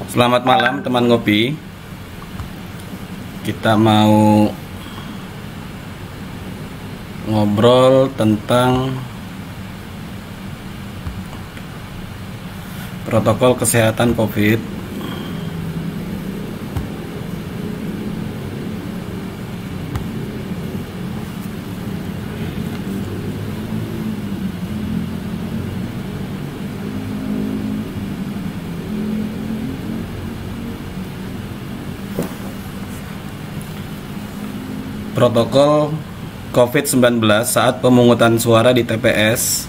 Selamat malam teman ngopi. Kita mau ngobrol tentang protokol kesehatan COVID. Protokol COVID-19 saat pemungutan suara di TPS.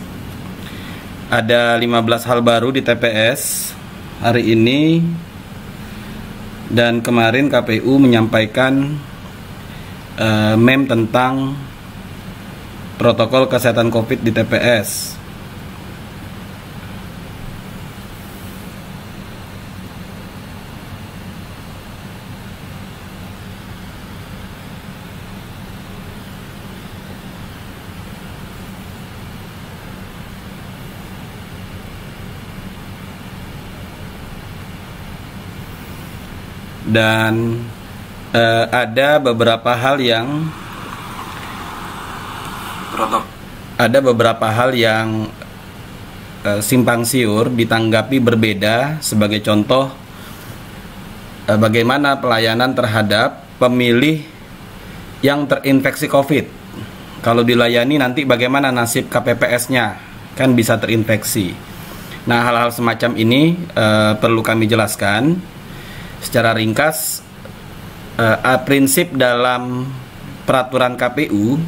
Ada 15 hal baru di TPS hari ini, dan kemarin KPU menyampaikan meme tentang protokol kesehatan COVID di TPS. Dan ada beberapa hal yang simpang siur ditanggapi berbeda. Sebagai contoh, bagaimana pelayanan terhadap pemilih yang terinfeksi COVID. Kalau dilayani nanti bagaimana nasib KPPS-nya, kan bisa terinfeksi. Nah, hal-hal semacam ini perlu kami jelaskan secara ringkas. Prinsip dalam peraturan KPU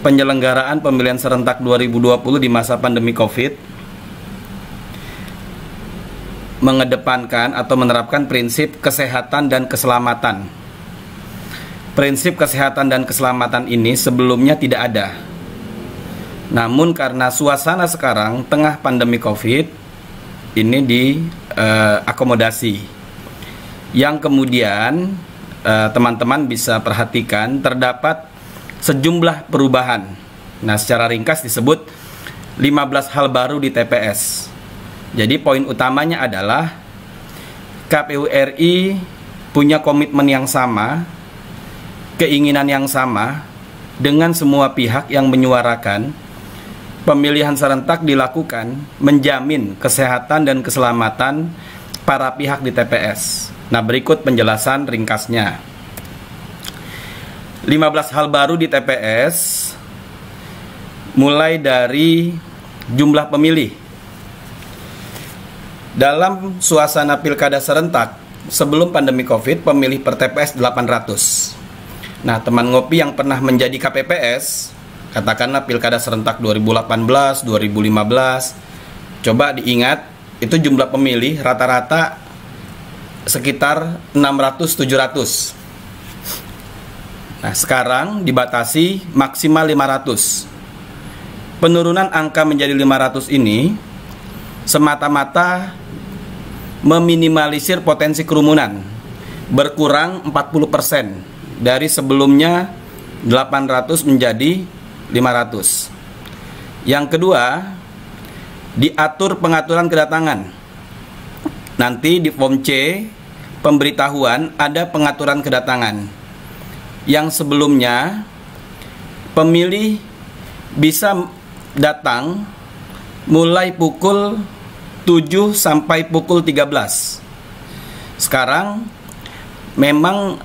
penyelenggaraan pemilihan serentak 2020 di masa pandemi COVID mengedepankan atau menerapkan prinsip kesehatan dan keselamatan. Prinsip kesehatan dan keselamatan ini sebelumnya tidak ada. Namun karena suasana sekarang tengah pandemi COVID, ini diakomodasi. Yang kemudian teman-teman bisa perhatikan terdapat sejumlah perubahan. Nah, secara ringkas disebut 15 hal baru di TPS. Jadi poin utamanya adalah KPU RI punya komitmen yang sama, keinginan yang sama dengan semua pihak yang menyuarakan pemilihan serentak dilakukan menjamin kesehatan dan keselamatan para pihak di TPS. Nah, berikut penjelasan ringkasnya. 15 hal baru di TPS mulai dari jumlah pemilih. Dalam suasana pilkada serentak sebelum pandemi COVID, pemilih per TPS 800. Nah, teman ngopi yang pernah menjadi KPPS, katakanlah pilkada serentak 2018, 2015, coba diingat, itu jumlah pemilih rata-rata sekitar 600-700. Nah, sekarang dibatasi maksimal 500. Penurunan angka menjadi 500 ini semata-mata meminimalisir potensi kerumunan, berkurang 40% dari sebelumnya 800 menjadi 500. Yang kedua, diatur pengaturan kedatangan. Nanti di form C pemberitahuan ada pengaturan kedatangan. Yang sebelumnya pemilih bisa datang mulai pukul 7 sampai pukul 13. Sekarang memang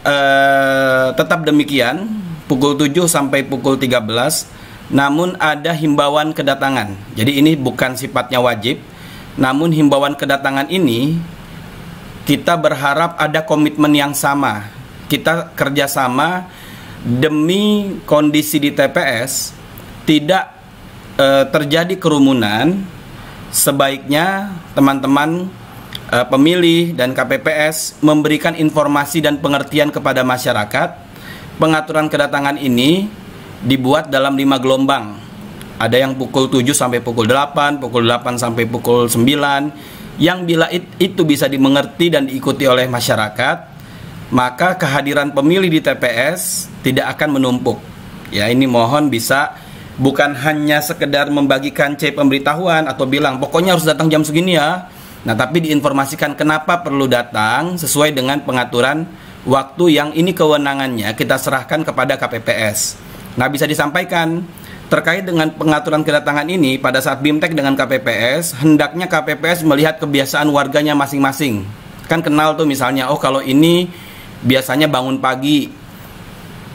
tetap demikian, pukul 7 sampai pukul 13. Namun ada himbauan kedatangan. Jadi ini bukan sifatnya wajib, namun himbauan kedatangan ini kita berharap ada komitmen yang sama. Kita kerjasama demi kondisi di TPS tidak terjadi kerumunan. Sebaiknya teman-teman pemilih dan KPPS memberikan informasi dan pengertian kepada masyarakat. Pengaturan kedatangan ini dibuat dalam 5 gelombang. Ada yang pukul 7 sampai pukul 8, pukul 8 sampai pukul 9, yang bila itu bisa dimengerti dan diikuti oleh masyarakat, maka kehadiran pemilih di TPS tidak akan menumpuk. Ya, ini mohon bisa bukan hanya sekedar membagikan C pemberitahuan atau bilang pokoknya harus datang jam segini ya, Nah, tapi diinformasikan kenapa perlu datang sesuai dengan pengaturan waktu yang ini kewenangannya kita serahkan kepada KPPS. Nah, bisa disampaikan terkait dengan pengaturan kedatangan ini pada saat BIMTEK dengan KPPS, hendaknya KPPS melihat kebiasaan warganya masing-masing. Kan kenal tuh misalnya, oh kalau ini biasanya bangun pagi,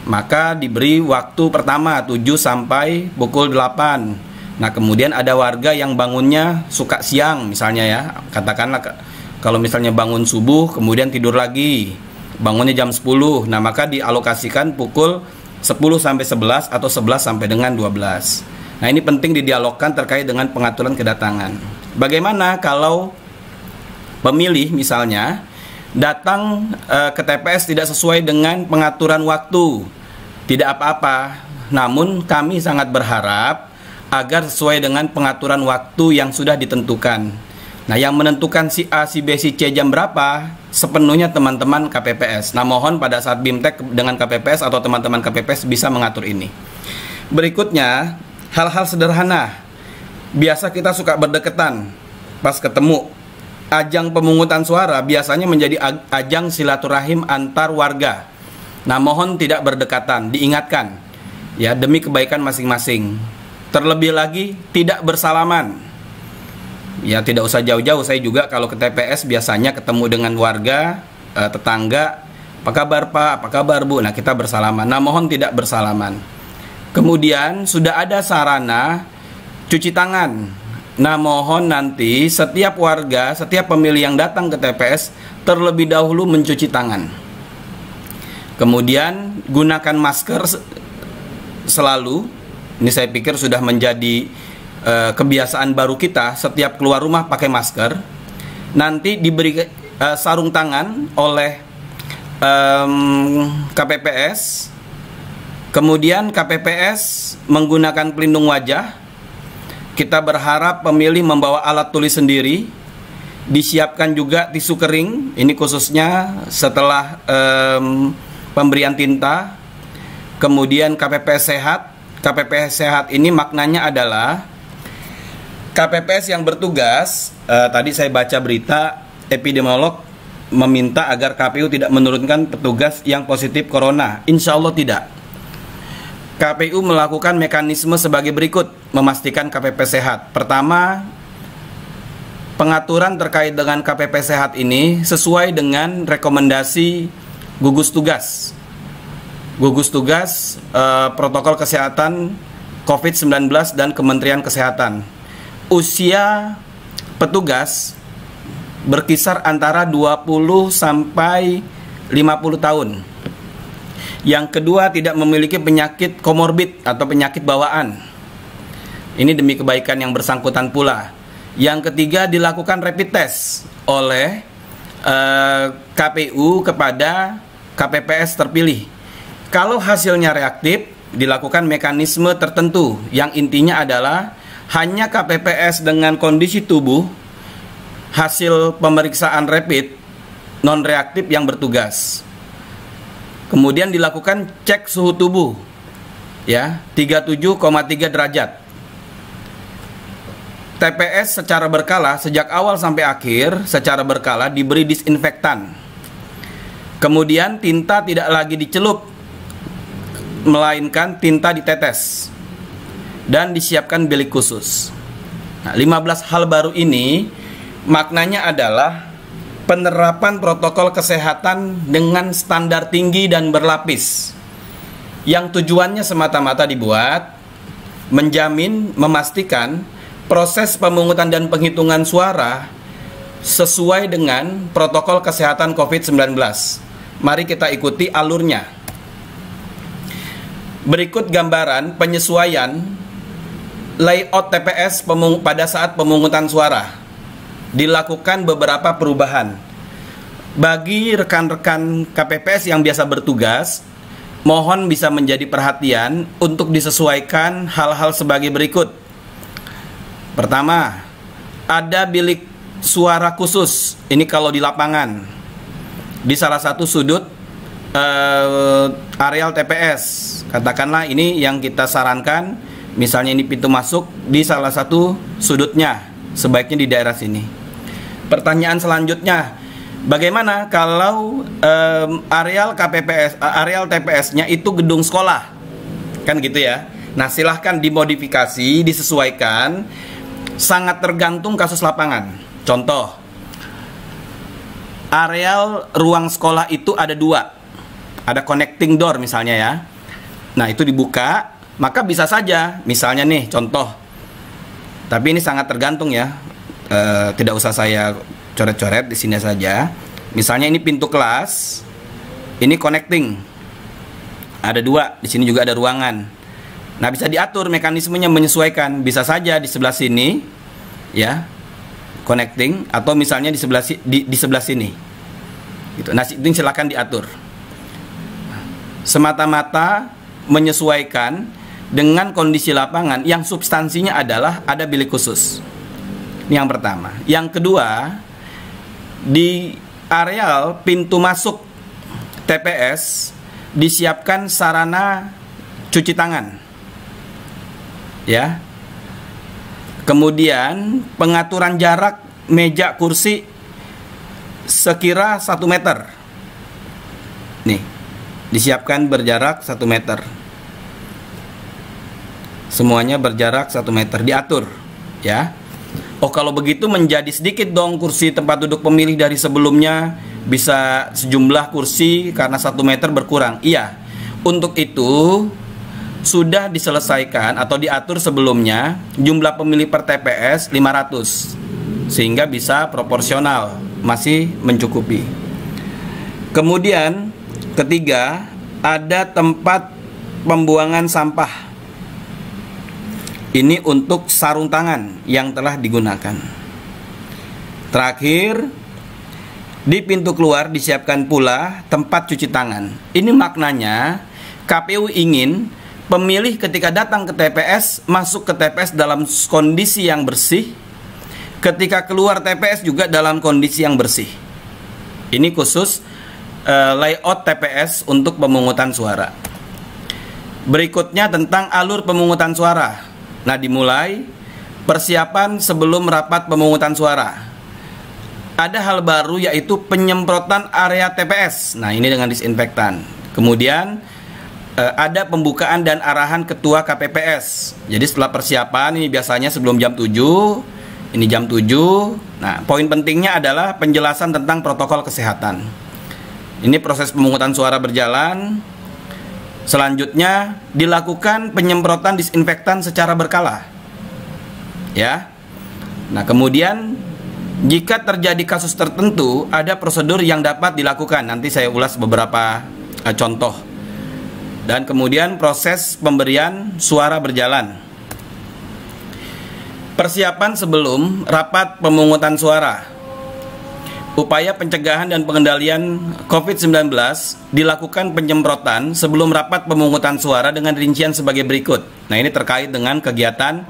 maka diberi waktu pertama 7 sampai pukul 8. Nah, kemudian ada warga yang bangunnya suka siang misalnya ya. Katakanlah kalau misalnya bangun subuh kemudian tidur lagi, bangunnya jam 10. Nah, maka dialokasikan pukul 10 sampai 11 atau 11 sampai dengan 12. Nah, ini penting didialogkan terkait dengan pengaturan kedatangan. Bagaimana kalau pemilih misalnya datang ke TPS tidak sesuai dengan pengaturan waktu? Tidak apa-apa, namun kami sangat berharap agar sesuai dengan pengaturan waktu yang sudah ditentukan. Nah, yang menentukan si A, si B, si C jam berapa sepenuhnya teman-teman KPPS. Nah, mohon pada saat BIMTEK dengan KPPS atau teman-teman KPPS bisa mengatur ini. Berikutnya, hal-hal sederhana. Biasa kita suka berdekatan pas ketemu. Ajang pemungutan suara biasanya menjadi ajang silaturahim antar warga. Nah, mohon tidak berdekatan, diingatkan ya, demi kebaikan masing-masing. Terlebih lagi tidak bersalaman. Ya, tidak usah jauh-jauh, saya juga kalau ke TPS biasanya ketemu dengan warga, tetangga, apa kabar Pak, apa kabar Bu. Nah, kita bersalaman. Nah, mohon tidak bersalaman. Kemudian sudah ada sarana cuci tangan. Nah, mohon nanti setiap warga, setiap pemilih yang datang ke TPS terlebih dahulu mencuci tangan. Kemudian gunakan masker selalu. Ini saya pikir sudah menjadi kebiasaan baru kita, setiap keluar rumah pakai masker. Nanti diberi sarung tangan oleh KPPS. Kemudian KPPS menggunakan pelindung wajah. Kita berharap pemilih membawa alat tulis sendiri. Disiapkan juga tisu kering. Ini khususnya setelah pemberian tinta. Kemudian KPPS sehat. KPPS sehat ini maknanya adalah KPPS yang bertugas. Tadi saya baca berita epidemiolog meminta agar KPU tidak menurunkan petugas yang positif corona. Insya Allah tidak. KPU melakukan mekanisme sebagai berikut, memastikan KPPS sehat. Pertama, pengaturan terkait dengan KPPS sehat ini sesuai dengan rekomendasi gugus tugas. Gugus tugas protokol kesehatan COVID-19 dan Kementerian Kesehatan. Usia petugas berkisar antara 20 sampai 50 tahun. Yang kedua, tidak memiliki penyakit komorbid atau penyakit bawaan. Ini demi kebaikan yang bersangkutan pula. Yang ketiga, dilakukan rapid test oleh KPU kepada KPPS terpilih. Kalau hasilnya reaktif, dilakukan mekanisme tertentu yang intinya adalah hanya KPPS dengan kondisi tubuh hasil pemeriksaan rapid non reaktif yang bertugas. Kemudian dilakukan cek suhu tubuh ya, 37,3 derajat. TPS secara berkala sejak awal sampai akhir secara berkala diberi disinfektan. Kemudian tinta tidak lagi dicelup, melainkan tinta ditetes dan disiapkan bilik khusus. Nah, 15 hal baru ini maknanya adalah penerapan protokol kesehatan dengan standar tinggi dan berlapis, yang tujuannya semata-mata dibuat menjamin, memastikan proses pemungutan dan penghitungan suara sesuai dengan protokol kesehatan COVID-19. Mari kita ikuti alurnya. Berikut gambaran penyesuaian layout TPS pada saat pemungutan suara. Dilakukan beberapa perubahan. Bagi rekan-rekan KPPS yang biasa bertugas, mohon bisa menjadi perhatian untuk disesuaikan hal-hal sebagai berikut. Pertama, ada bilik suara khusus. Ini kalau di lapangan, di salah satu sudut areal TPS. Katakanlah ini yang kita sarankan, misalnya ini pintu masuk di salah satu sudutnya, sebaiknya di daerah sini. Pertanyaan selanjutnya, bagaimana kalau areal TPS-nya itu gedung sekolah? Kan gitu ya. Nah, silahkan dimodifikasi, disesuaikan, sangat tergantung kasus lapangan. Contoh, areal ruang sekolah itu ada 2, ada connecting door misalnya ya. Nah, itu dibuka, maka bisa saja, misalnya nih contoh, tapi ini sangat tergantung ya, tidak usah saya coret-coret, di sini saja. Misalnya ini pintu kelas, ini connecting, ada 2, di sini juga ada ruangan. Nah, bisa diatur mekanismenya, menyesuaikan, bisa saja di sebelah sini ya connecting, atau misalnya di sebelah sini gitu. Nah, itu silakan diatur, semata-mata menyesuaikan dengan kondisi lapangan yang substansinya adalah ada bilik khusus. Ini yang pertama. Yang kedua, di areal pintu masuk TPS disiapkan sarana cuci tangan ya. Kemudian pengaturan jarak meja kursi sekira 1 meter. Nih, disiapkan berjarak 1 meter. Semuanya berjarak 1 meter, diatur ya. Oh, kalau begitu menjadi sedikit dong kursi tempat duduk pemilih dari sebelumnya, bisa sejumlah kursi karena 1 meter berkurang. Iya, untuk itu sudah diselesaikan atau diatur sebelumnya jumlah pemilih per TPS 500, sehingga bisa proporsional, masih mencukupi. Kemudian ketiga, ada tempat pembuangan sampah. Ini untuk sarung tangan yang telah digunakan. Terakhir, di pintu keluar disiapkan pula tempat cuci tangan. Ini maknanya KPU ingin pemilih ketika datang ke TPS, masuk ke TPS dalam kondisi yang bersih, ketika keluar TPS juga dalam kondisi yang bersih. Ini khusus layout TPS untuk pemungutan suara. Berikutnya tentang alur pemungutan suara. Nah, dimulai persiapan sebelum rapat pemungutan suara. Ada hal baru, yaitu penyemprotan area TPS. Nah, ini dengan disinfektan. Kemudian ada pembukaan dan arahan ketua KPPS. Jadi setelah persiapan, ini biasanya sebelum jam 7, ini jam 7. Nah, poin pentingnya adalah penjelasan tentang protokol kesehatan. Ini proses pemungutan suara berjalan. Selanjutnya dilakukan penyemprotan disinfektan secara berkala ya. Nah, kemudian jika terjadi kasus tertentu, ada prosedur yang dapat dilakukan. Nanti saya ulas beberapa contoh. Dan kemudian proses pemberian suara berjalan. Persiapan sebelum rapat pemungutan suara. Upaya pencegahan dan pengendalian COVID-19 dilakukan penyemprotan sebelum rapat pemungutan suara dengan rincian sebagai berikut. Nah, ini terkait dengan kegiatan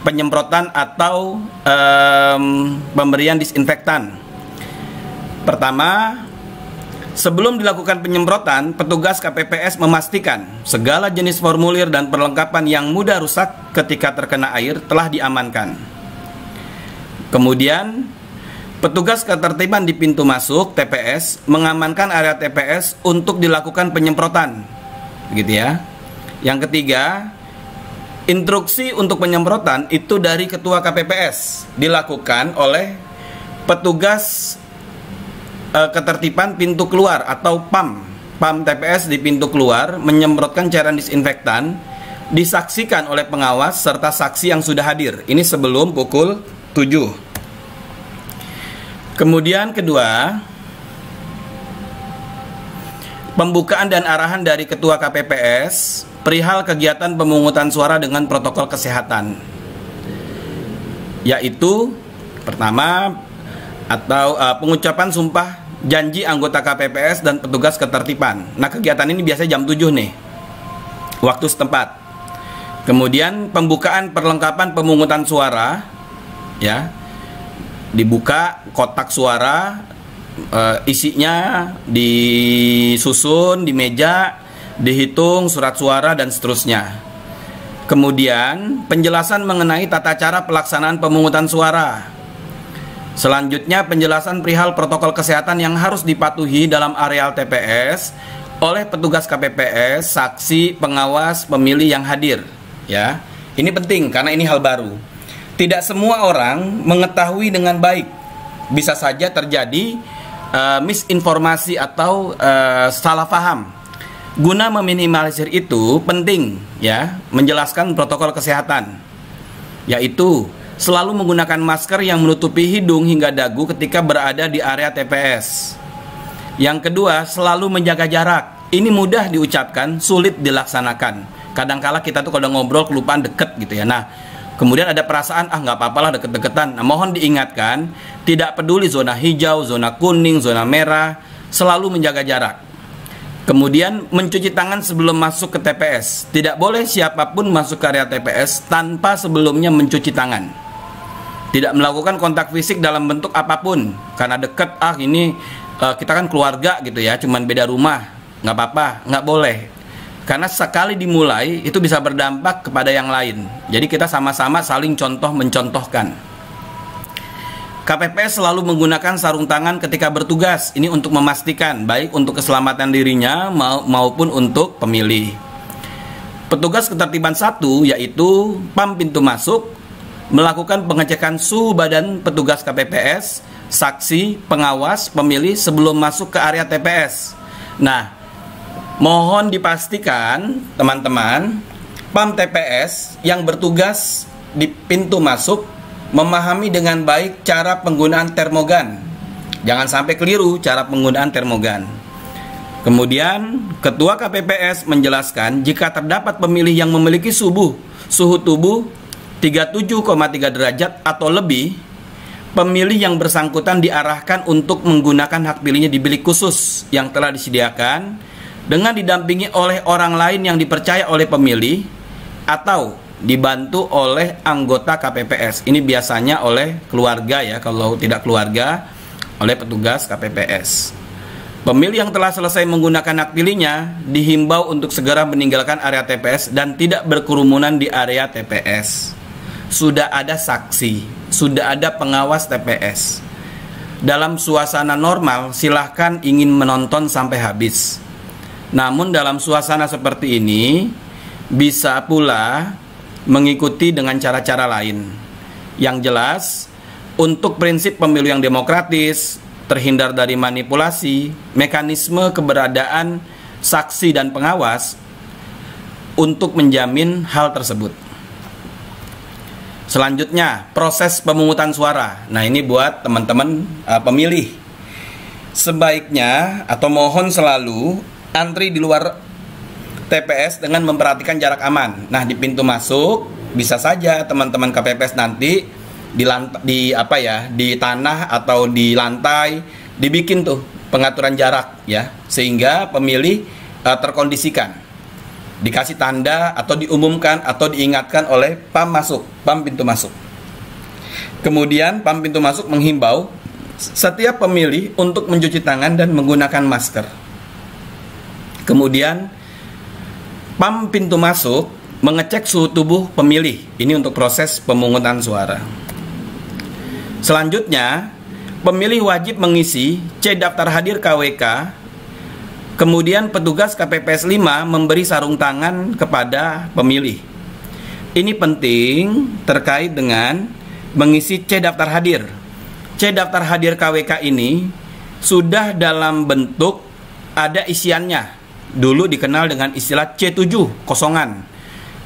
penyemprotan atau pemberian disinfektan. Pertama, sebelum dilakukan penyemprotan, petugas KPPS memastikan segala jenis formulir dan perlengkapan yang mudah rusak ketika terkena air telah diamankan. Kemudian, petugas ketertiban di pintu masuk TPS mengamankan area TPS untuk dilakukan penyemprotan, gitu ya. Yang ketiga, instruksi untuk penyemprotan itu dari ketua KPPS dilakukan oleh petugas ketertiban pintu keluar atau PAM TPS di pintu keluar, menyemprotkan cairan disinfektan, disaksikan oleh pengawas serta saksi yang sudah hadir. Ini sebelum pukul 7. Kemudian kedua, pembukaan dan arahan dari ketua KPPS perihal kegiatan pemungutan suara dengan protokol kesehatan, yaitu pertama atau pengucapan sumpah janji anggota KPPS dan petugas ketertiban. Nah, kegiatan ini biasanya jam 7 nih, waktu setempat. Kemudian pembukaan perlengkapan pemungutan suara, ya, dibuka kotak suara, isinya disusun di meja, dihitung surat suara dan seterusnya. Kemudian penjelasan mengenai tata cara pelaksanaan pemungutan suara. Selanjutnya penjelasan perihal protokol kesehatan yang harus dipatuhi dalam areal TPS oleh petugas KPPS, saksi, pengawas, pemilih yang hadir. Ya, ini penting karena ini hal baru. Tidak semua orang mengetahui dengan baik. Bisa saja terjadi misinformasi atau salah paham. Guna meminimalisir itu penting ya menjelaskan protokol kesehatan, yaitu selalu menggunakan masker yang menutupi hidung hingga dagu ketika berada di area TPS. Yang kedua, selalu menjaga jarak. Ini mudah diucapkan, sulit dilaksanakan. Kadangkala kita tuh kalau ngobrol kelupaan deket gitu ya. Nah, kemudian ada perasaan nggak apa-apalah deket-deketan. Nah, mohon diingatkan, tidak peduli zona hijau, zona kuning, zona merah, selalu menjaga jarak. Kemudian mencuci tangan sebelum masuk ke TPS. Tidak boleh siapapun masuk ke area TPS tanpa sebelumnya mencuci tangan. Tidak melakukan kontak fisik dalam bentuk apapun. Karena deket, ini kita kan keluarga gitu ya, cuman beda rumah, nggak apa-apa, nggak boleh. Karena sekali dimulai itu bisa berdampak kepada yang lain. Jadi kita sama-sama saling contoh mencontohkan. KPPS selalu menggunakan sarung tangan ketika bertugas. Ini untuk memastikan baik untuk keselamatan dirinya maupun untuk pemilih. Petugas ketertiban 1 yaitu PAM pintu masuk melakukan pengecekan suhu badan petugas KPPS, saksi, pengawas, pemilih sebelum masuk ke area TPS. Nah, mohon dipastikan teman-teman, PAM TPS yang bertugas di pintu masuk memahami dengan baik cara penggunaan termogan. Jangan sampai keliru cara penggunaan termogan. Kemudian, Ketua KPPS menjelaskan jika terdapat pemilih yang memiliki suhu tubuh 37,3 derajat atau lebih, pemilih yang bersangkutan diarahkan untuk menggunakan hak pilihnya di bilik khusus yang telah disediakan dengan didampingi oleh orang lain yang dipercaya oleh pemilih atau dibantu oleh anggota KPPS. Ini biasanya oleh keluarga ya, kalau tidak keluarga oleh petugas KPPS. Pemilih yang telah selesai menggunakan hak pilihnya dihimbau untuk segera meninggalkan area TPS dan tidak berkerumunan di area TPS. Sudah ada saksi, sudah ada pengawas TPS. Dalam suasana normal silahkan ingin menonton sampai habis. Namun dalam suasana seperti ini bisa pula mengikuti dengan cara-cara lain. Yang jelas, untuk prinsip pemilu yang demokratis, terhindar dari manipulasi, mekanisme keberadaan saksi dan pengawas untuk menjamin hal tersebut. Selanjutnya, proses pemungutan suara. Nah, ini buat teman-teman pemilih. Sebaiknya atau mohon selalu antri di luar TPS dengan memperhatikan jarak aman. Nah, di pintu masuk bisa saja teman-teman KPPS nanti di tanah atau di lantai dibikin tuh pengaturan jarak ya, sehingga pemilih terkondisikan. Dikasih tanda atau diumumkan atau diingatkan oleh PAM pintu masuk. Kemudian PAM pintu masuk menghimbau setiap pemilih untuk mencuci tangan dan menggunakan masker. Kemudian PAM pintu masuk mengecek suhu tubuh pemilih. Ini untuk proses pemungutan suara. Selanjutnya, pemilih wajib mengisi C daftar hadir KWK. Kemudian petugas KPPS 5 memberi sarung tangan kepada pemilih. Ini penting terkait dengan mengisi C daftar hadir. C daftar hadir KWK ini sudah dalam bentuk ada isiannya. Dulu dikenal dengan istilah C7, kosongan.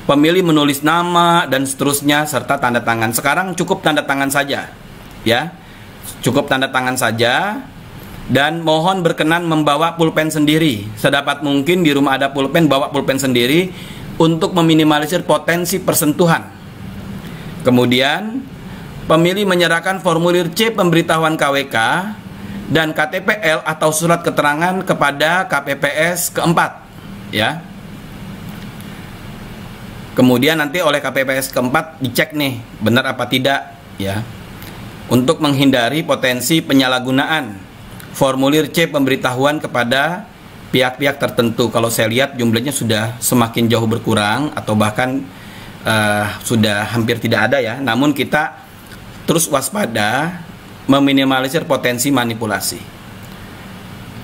Pemilih menulis nama dan seterusnya serta tanda tangan. Sekarang cukup tanda tangan saja. Ya. Cukup tanda tangan saja. Dan mohon berkenan membawa pulpen sendiri. Sedapat mungkin di rumah ada pulpen, bawa pulpen sendiri untuk meminimalisir potensi persentuhan. Kemudian, pemilih menyerahkan formulir C pemberitahuan KWK dan KTPL atau surat keterangan kepada KPPS keempat, ya. Kemudian nanti oleh KPPS keempat dicek nih, benar apa tidak, ya. Untuk menghindari potensi penyalahgunaan formulir C pemberitahuan kepada pihak-pihak tertentu. Kalau saya lihat jumlahnya sudah semakin jauh berkurang atau bahkan sudah hampir tidak ada ya. Namun kita terus waspada meminimalisir potensi manipulasi.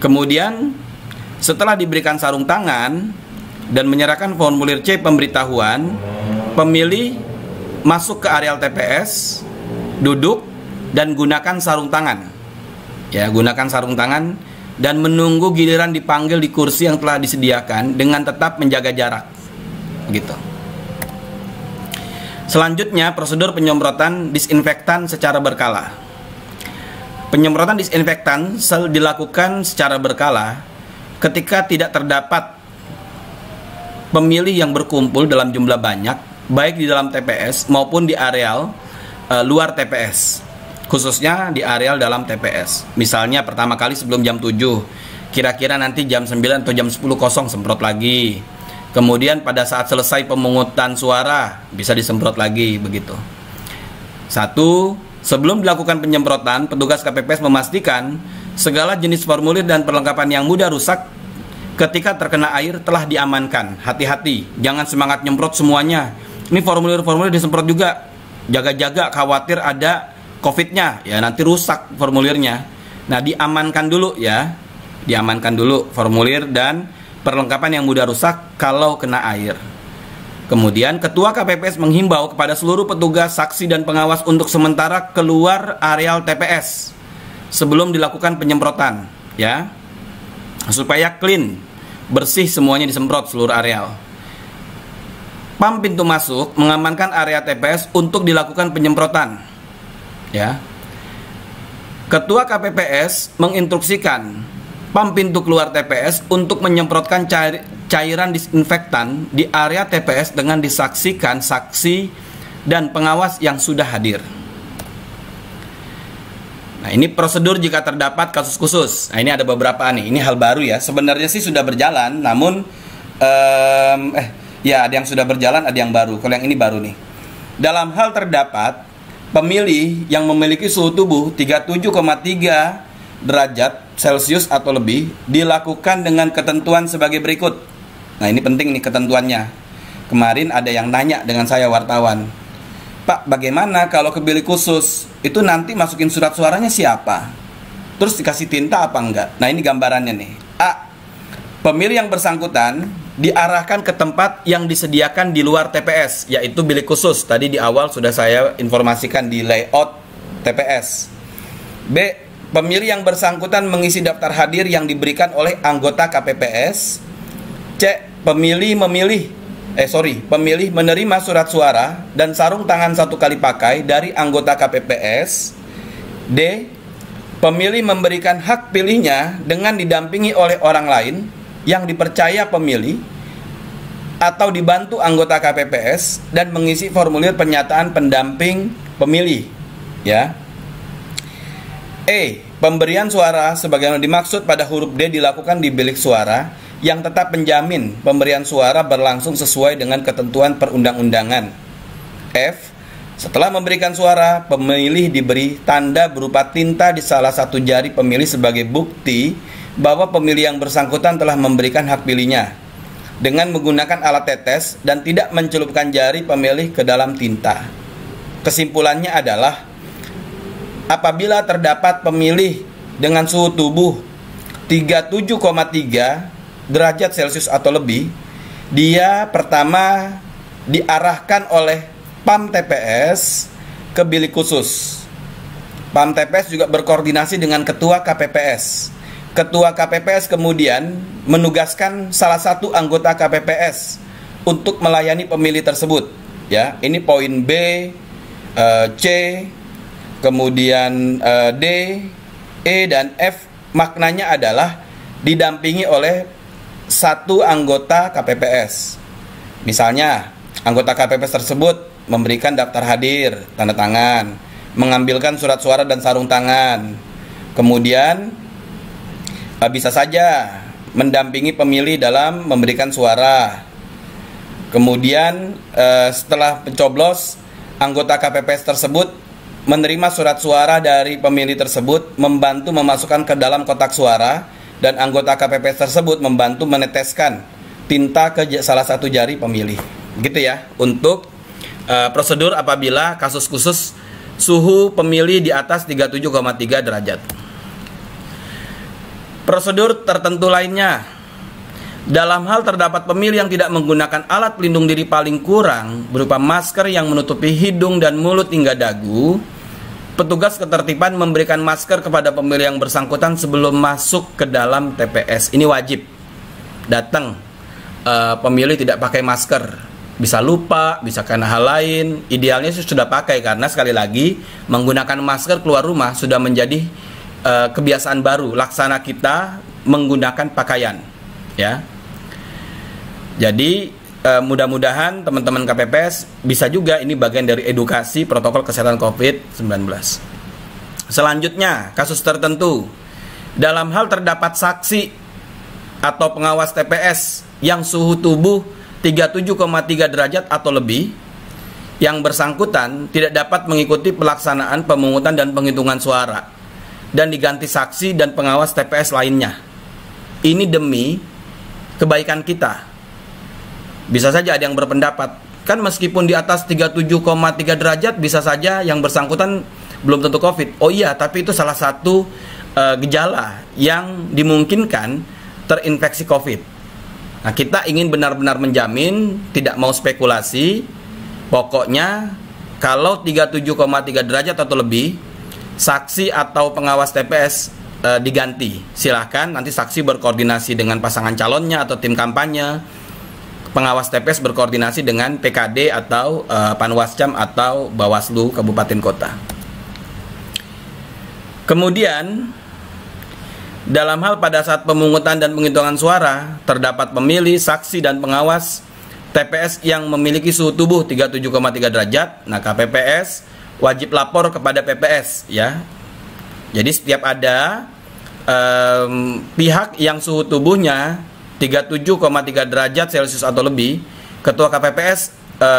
Kemudian setelah diberikan sarung tangan dan menyerahkan formulir C pemberitahuan, pemilih masuk ke areal TPS, duduk dan gunakan sarung tangan. Ya, gunakan sarung tangan dan menunggu giliran dipanggil di kursi yang telah disediakan dengan tetap menjaga jarak. Begitu. Selanjutnya, prosedur penyemprotan disinfektan secara berkala. Penyemprotan disinfektan dilakukan secara berkala ketika tidak terdapat pemilih yang berkumpul dalam jumlah banyak, baik di dalam TPS maupun di areal luar TPS, khususnya di areal dalam TPS. Misalnya pertama kali sebelum jam 7, kira-kira nanti jam 9 atau jam 10.00 semprot lagi. Kemudian pada saat selesai pemungutan suara bisa disemprot lagi, begitu. 1. Sebelum dilakukan penyemprotan, petugas KPPS memastikan segala jenis formulir dan perlengkapan yang mudah rusak ketika terkena air telah diamankan. Hati-hati, jangan semangat nyemprot semuanya. Ini formulir-formulir disemprot juga. Jaga-jaga, khawatir ada COVID-nya, ya nanti rusak formulirnya. Nah, diamankan dulu ya. Diamankan dulu formulir dan perlengkapan yang mudah rusak kalau kena air. Kemudian Ketua KPPS menghimbau kepada seluruh petugas, saksi dan pengawas untuk sementara keluar areal TPS sebelum dilakukan penyemprotan, ya. Supaya clean, bersih semuanya disemprot seluruh areal. Pam pintu masuk mengamankan area TPS untuk dilakukan penyemprotan, ya. Ketua KPPS menginstruksikan pam pintu keluar TPS untuk menyemprotkan cairan disinfektan di area TPS dengan disaksikan saksi dan pengawas yang sudah hadir. Nah, ini prosedur jika terdapat kasus khusus. Nah, ini ada beberapa nih. Ini hal baru ya. Sebenarnya sih sudah berjalan, namun ya ada yang sudah berjalan, ada yang baru. Kalau yang ini baru nih. Dalam hal terdapat pemilih yang memiliki suhu tubuh 37,3 derajat Celcius atau lebih, dilakukan dengan ketentuan sebagai berikut. Nah, ini penting nih ketentuannya. Kemarin ada yang nanya dengan saya, wartawan, Pak, bagaimana kalau ke bilik khusus itu nanti masukin surat suaranya siapa? Terus dikasih tinta apa enggak? Nah, ini gambarannya nih. A. Pemilih yang bersangkutan diarahkan ke tempat yang disediakan di luar TPS, yaitu bilik khusus. Tadi di awal sudah saya informasikan di layout TPS. B. Pemilih yang bersangkutan mengisi daftar hadir yang diberikan oleh anggota KPPS. C. Pemilih menerima surat suara dan sarung tangan 1 kali pakai dari anggota KPPS. D. Pemilih memberikan hak pilihnya dengan didampingi oleh orang lain yang dipercaya pemilih atau dibantu anggota KPPS dan mengisi formulir pernyataan pendamping pemilih, ya. E. Pemberian suara sebagaimana dimaksud pada huruf D dilakukan di bilik suara yang tetap menjamin pemberian suara berlangsung sesuai dengan ketentuan perundang-undangan. F. Setelah memberikan suara, pemilih diberi tanda berupa tinta di salah satu jari pemilih sebagai bukti bahwa pemilih yang bersangkutan telah memberikan hak pilihnya dengan menggunakan alat tetes dan tidak mencelupkan jari pemilih ke dalam tinta. Kesimpulannya adalah apabila terdapat pemilih dengan suhu tubuh 37,3 derajat Celcius atau lebih, dia pertama diarahkan oleh PAM TPS ke bilik khusus. PAM TPS juga berkoordinasi dengan Ketua KPPS. Ketua KPPS kemudian menugaskan salah satu anggota KPPS untuk melayani pemilih tersebut. Ya, ini poin B, C, kemudian D, E, dan F. Maknanya adalah didampingi oleh satu anggota KPPS. Misalnya, anggota KPPS tersebut memberikan daftar hadir, tanda tangan, mengambilkan surat suara dan sarung tangan. Kemudian bisa saja mendampingi pemilih dalam memberikan suara. Kemudian setelah pencoblos, anggota KPPS tersebut menerima surat suara dari pemilih tersebut, membantu memasukkan ke dalam kotak suara, dan anggota KPPS tersebut membantu meneteskan tinta ke salah satu jari pemilih. Gitu ya, untuk prosedur apabila kasus khusus suhu pemilih di atas 37,3 derajat. Prosedur tertentu lainnya. Dalam hal terdapat pemilih yang tidak menggunakan alat pelindung diri paling kurang berupa masker yang menutupi hidung dan mulut hingga dagu, petugas ketertiban memberikan masker kepada pemilih yang bersangkutan sebelum masuk ke dalam TPS. Ini wajib. Datang pemilih tidak pakai masker, bisa lupa, bisa karena hal lain. Idealnya sudah pakai, karena sekali lagi menggunakan masker keluar rumah sudah menjadi kebiasaan baru laksana kita menggunakan pakaian, ya. Jadi mudah-mudahan teman-teman KPPS bisa juga, ini bagian dari edukasi protokol kesehatan COVID-19. Selanjutnya, kasus tertentu. Dalam hal terdapat saksi atau pengawas TPS yang suhu tubuh 37,3 derajat atau lebih, yang bersangkutan tidak dapat mengikuti pelaksanaan pemungutan dan penghitungan suara dan diganti saksi dan pengawas TPS lainnya. Ini demi kebaikan kita. Bisa saja ada yang berpendapat, kan meskipun di atas 37,3 derajat bisa saja yang bersangkutan belum tentu COVID. Oh iya, tapi itu salah satu gejala yang dimungkinkan terinfeksi COVID. Nah, kita ingin benar-benar menjamin, tidak mau spekulasi. Pokoknya kalau 37,3 derajat atau lebih, saksi atau pengawas TPS diganti. Silahkan nanti saksi berkoordinasi dengan pasangan calonnya atau tim kampanye. Pengawas TPS berkoordinasi dengan PKD atau Panwascam atau Bawaslu Kabupaten Kota. Kemudian, dalam hal pada saat pemungutan dan penghitungan suara, terdapat pemilih, saksi, dan pengawas TPS yang memiliki suhu tubuh 37,3 derajat. Nah, KPPS wajib lapor kepada PPS, ya. Jadi setiap ada pihak yang suhu tubuhnya 37,3 derajat Celcius atau lebih, Ketua KPPS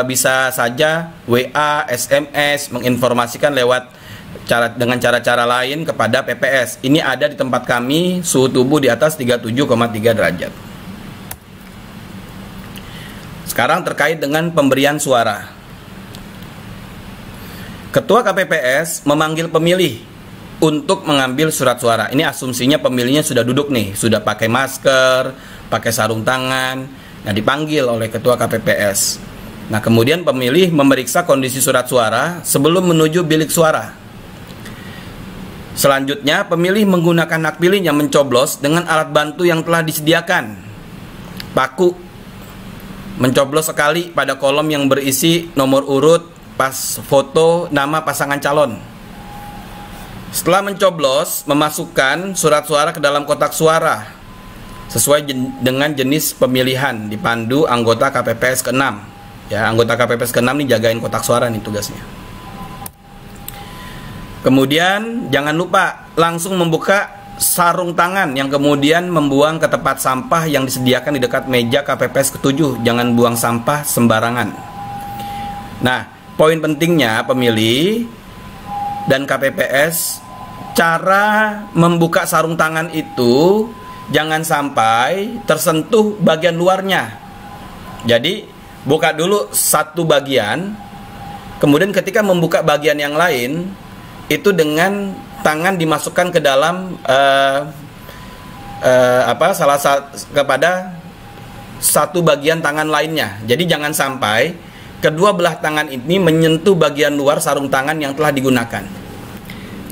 bisa saja WA, SMS, menginformasikan dengan cara-cara lain kepada PPS. Ini ada di tempat kami suhu tubuh di atas 37,3 derajat. Sekarang terkait dengan pemberian suara. Ketua KPPS memanggil pemilih untuk mengambil surat suara. Ini asumsinya pemilihnya sudah duduk nih, sudah pakai masker, pakai sarung tangan. Nah, dipanggil oleh Ketua KPPS. Nah, kemudian pemilih memeriksa kondisi surat suara sebelum menuju bilik suara. Selanjutnya, pemilih menggunakan hak pilihnya mencoblos dengan alat bantu yang telah disediakan. Paku. Mencoblos sekali pada kolom yang berisi nomor urut, pas foto, nama pasangan calon. Setelah mencoblos, memasukkan surat suara ke dalam kotak suara sesuai dengan jenis pemilihan, dipandu anggota KPPS ke-6. Ya, anggota KPPS ke-6 nih jagain kotak suara nih tugasnya. Kemudian jangan lupa langsung membuka sarung tangan yang kemudian membuang ke tempat sampah yang disediakan di dekat meja KPPS ke-7. Jangan buang sampah sembarangan. Nah, poin pentingnya pemilih dan KPPS, cara membuka sarung tangan itu jangan sampai tersentuh bagian luarnya. Jadi buka dulu satu bagian, kemudian ketika membuka bagian yang lain itu dengan tangan dimasukkan ke dalam kepada satu bagian tangan lainnya. Jadi jangan sampai kedua belah tangan ini menyentuh bagian luar sarung tangan yang telah digunakan.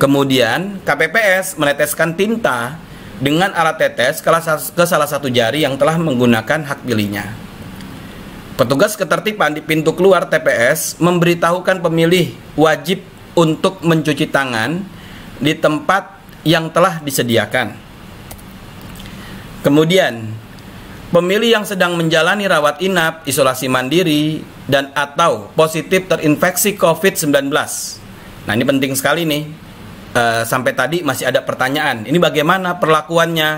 Kemudian KPPS meneteskan tinta dengan alat tetes ke salah satu jari yang telah menggunakan hak pilihnya. Petugas ketertiban di pintu keluar TPS memberitahukan pemilih wajib untuk mencuci tangan di tempat yang telah disediakan. Kemudian, pemilih yang sedang menjalani rawat inap, isolasi mandiri, dan atau positif terinfeksi COVID-19. Nah, ini penting sekali nih. Sampai tadi masih ada pertanyaan, ini bagaimana perlakuannya?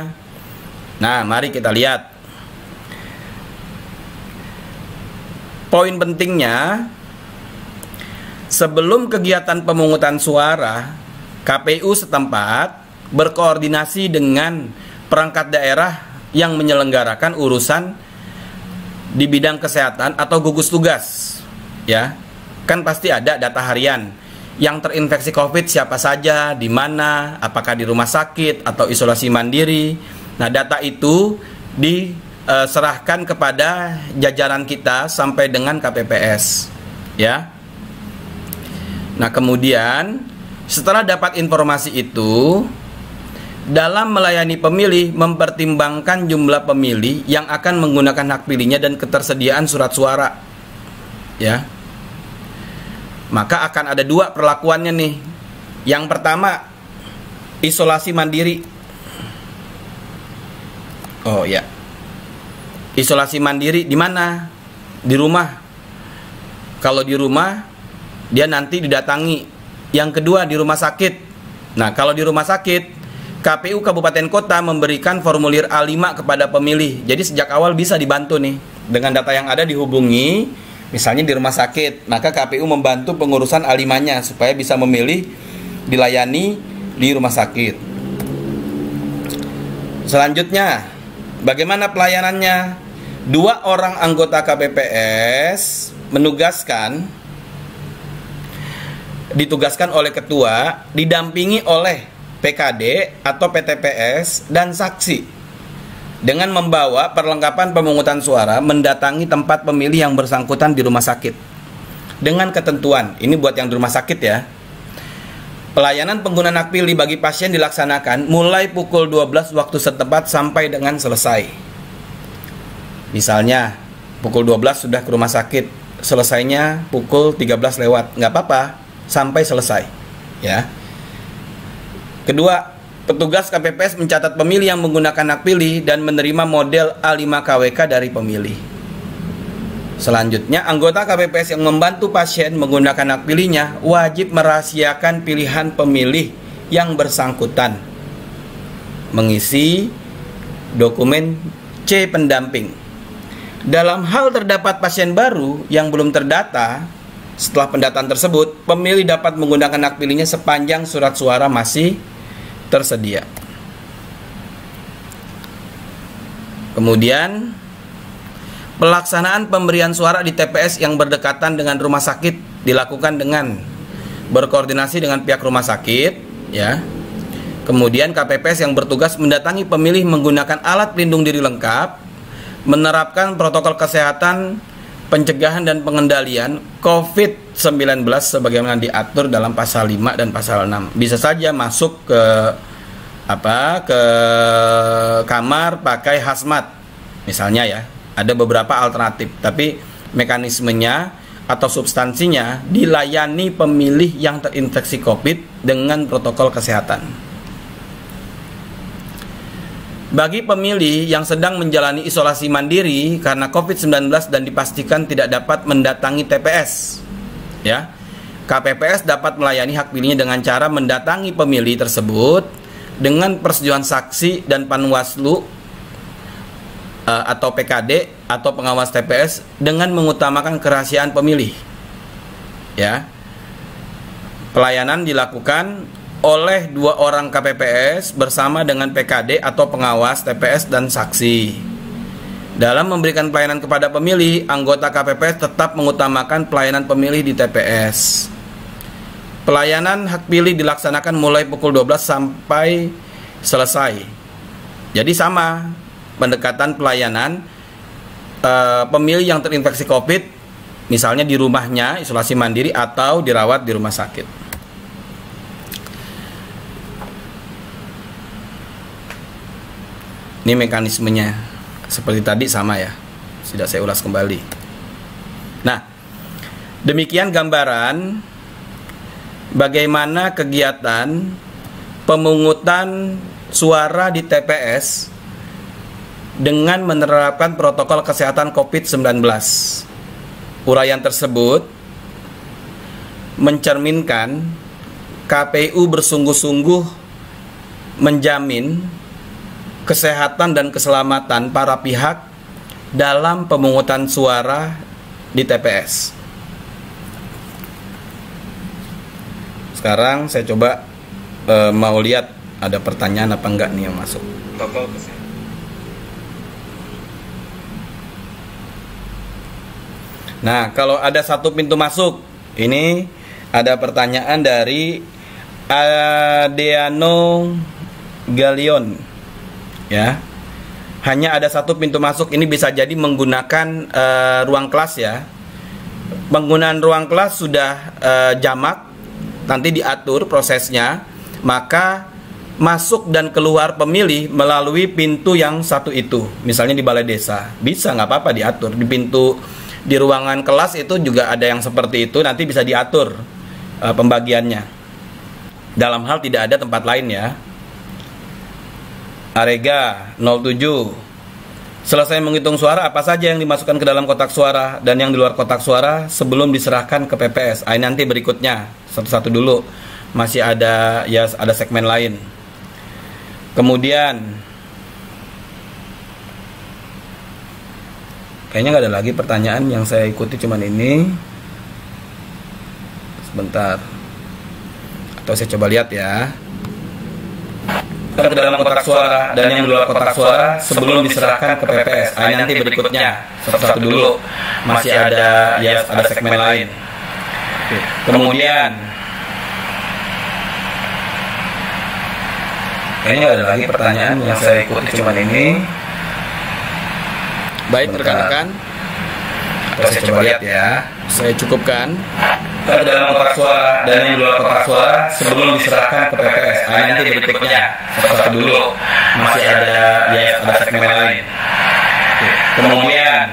Nah, mari kita lihat. Poin pentingnya, sebelum kegiatan pemungutan suara, KPU setempat berkoordinasi dengan perangkat daerah yang menyelenggarakan urusan di bidang kesehatan atau gugus tugas. Ya, kan pasti ada data harian. yang terinfeksi COVID siapa saja, di mana, apakah di rumah sakit atau isolasi mandiri. Nah, data itu diserahkan kepada jajaran kita sampai dengan KPPS, ya. Nah, kemudian setelah dapat informasi itu, dalam melayani pemilih mempertimbangkan jumlah pemilih yang akan menggunakan hak pilihnya dan ketersediaan surat suara, ya. Maka akan ada dua perlakuannya nih. Yang pertama, isolasi mandiri. Oh ya, isolasi mandiri di mana? Di rumah. Kalau di rumah, dia nanti didatangi. Yang kedua, di rumah sakit. Nah, kalau di rumah sakit, KPU Kabupaten Kota memberikan formulir A5 kepada pemilih. Jadi sejak awal bisa dibantu nih. Dengan data yang ada dihubungi, misalnya di rumah sakit, maka KPU membantu pengurusan A5-nya supaya bisa memilih dilayani di rumah sakit. Selanjutnya, bagaimana pelayanannya? 2 orang anggota KPPS ditugaskan oleh ketua, didampingi oleh PKD atau PTPS dan saksi dengan membawa perlengkapan pemungutan suara mendatangi tempat pemilih yang bersangkutan di rumah sakit. Dengan ketentuan, ini buat yang di rumah sakit ya. Pelayanan penggunaan hak pilih bagi pasien dilaksanakan mulai pukul 12 waktu setempat sampai dengan selesai. Misalnya, pukul 12 sudah ke rumah sakit, selesainya pukul 13 lewat, nggak apa-apa, sampai selesai, ya. Kedua, petugas KPPS mencatat pemilih yang menggunakan hak pilih dan menerima model A5 KWK dari pemilih. Selanjutnya, anggota KPPS yang membantu pasien menggunakan hak pilihnya wajib merahasiakan pilihan pemilih yang bersangkutan, mengisi dokumen C pendamping. Dalam hal terdapat pasien baru yang belum terdata, setelah pendataan tersebut, pemilih dapat menggunakan hak pilihnya sepanjang surat suara masih tersedia. Kemudian, pelaksanaan pemberian suara di TPS yang berdekatan dengan rumah sakit dilakukan dengan berkoordinasi dengan pihak rumah sakit, ya. Kemudian KPPS yang bertugas mendatangi pemilih menggunakan alat pelindung diri lengkap, menerapkan protokol kesehatan, pencegahan dan pengendalian COVID-19 sebagaimana diatur dalam pasal 5 dan pasal 6. Bisa saja masuk ke kamar pakai hazmat misalnya, ya. Ada beberapa alternatif, tapi mekanismenya atau substansinya dilayani pemilih yang terinfeksi COVID dengan protokol kesehatan. Bagi pemilih yang sedang menjalani isolasi mandiri karena COVID-19 dan dipastikan tidak dapat mendatangi TPS, ya, KPPS dapat melayani hak pilihnya dengan cara mendatangi pemilih tersebut dengan persetujuan saksi dan Panwaslu atau PKD atau pengawas TPS dengan mengutamakan kerahasiaan pemilih, ya. Pelayanan dilakukan oleh 2 orang KPPS bersama dengan PKD atau pengawas TPS dan saksi. Dalam memberikan pelayanan kepada pemilih, anggota KPPS tetap mengutamakan pelayanan pemilih di TPS. Pelayanan hak pilih dilaksanakan mulai pukul 12 sampai selesai. Jadi sama pendekatan pelayanan pemilih yang terinfeksi COVID, misalnya di rumahnya isolasi mandiri atau dirawat di rumah sakit. Ini mekanismenya seperti tadi sama ya, sudah saya ulas kembali. Nah, demikian gambaran bagaimana kegiatan pemungutan suara di TPS dengan menerapkan protokol kesehatan COVID-19. Uraian tersebut mencerminkan KPU bersungguh-sungguh menjamin kesehatan dan keselamatan para pihak dalam pemungutan suara di TPS. Sekarang saya coba mau lihat ada pertanyaan apa enggak nih yang masuk. Nah, kalau ada satu pintu masuk, ini Ada pertanyaan dari Adeano Galion, ya. Hanya ada satu pintu masuk. Ini bisa jadi menggunakan ruang kelas, ya. Penggunaan ruang kelas sudah jamak, nanti diatur prosesnya, maka masuk dan keluar pemilih melalui pintu yang satu itu. Misalnya di balai desa, bisa, nggak apa-apa diatur. Di pintu di ruangan kelas itu juga ada yang seperti itu, nanti bisa diatur pembagiannya. Dalam hal tidak ada tempat lain, ya. Arega 07. Selesai menghitung suara, apa saja yang dimasukkan ke dalam kotak suara dan yang di luar kotak suara sebelum diserahkan ke PPS. Ini nanti berikutnya, satu-satu dulu. Masih ada, ya, ada segmen lain. Kemudian kayaknya nggak ada lagi pertanyaan, yang saya ikuti cuman ini. Sebentar, atau saya coba lihat, ya. Ke dalam kotak suara dan yang di luar kotak suara sebelum diserahkan ke PPS. Ini nanti berikutnya, satu-satu dulu. Masih ada, ya, ada segmen lain. Kemudian kayaknya nggak ada lagi pertanyaan, yang saya ikuti cuman ini. Baik rekan-rekan, atau saya coba lihat, ya. Saya cukupkan ke dalam kotak suara dan yang di luar kotak suara sebelum diserahkan ke PPS. Nanti berikutnya, satu-satu dulu. Masih ada, ya, ada segmen lain. Kemudian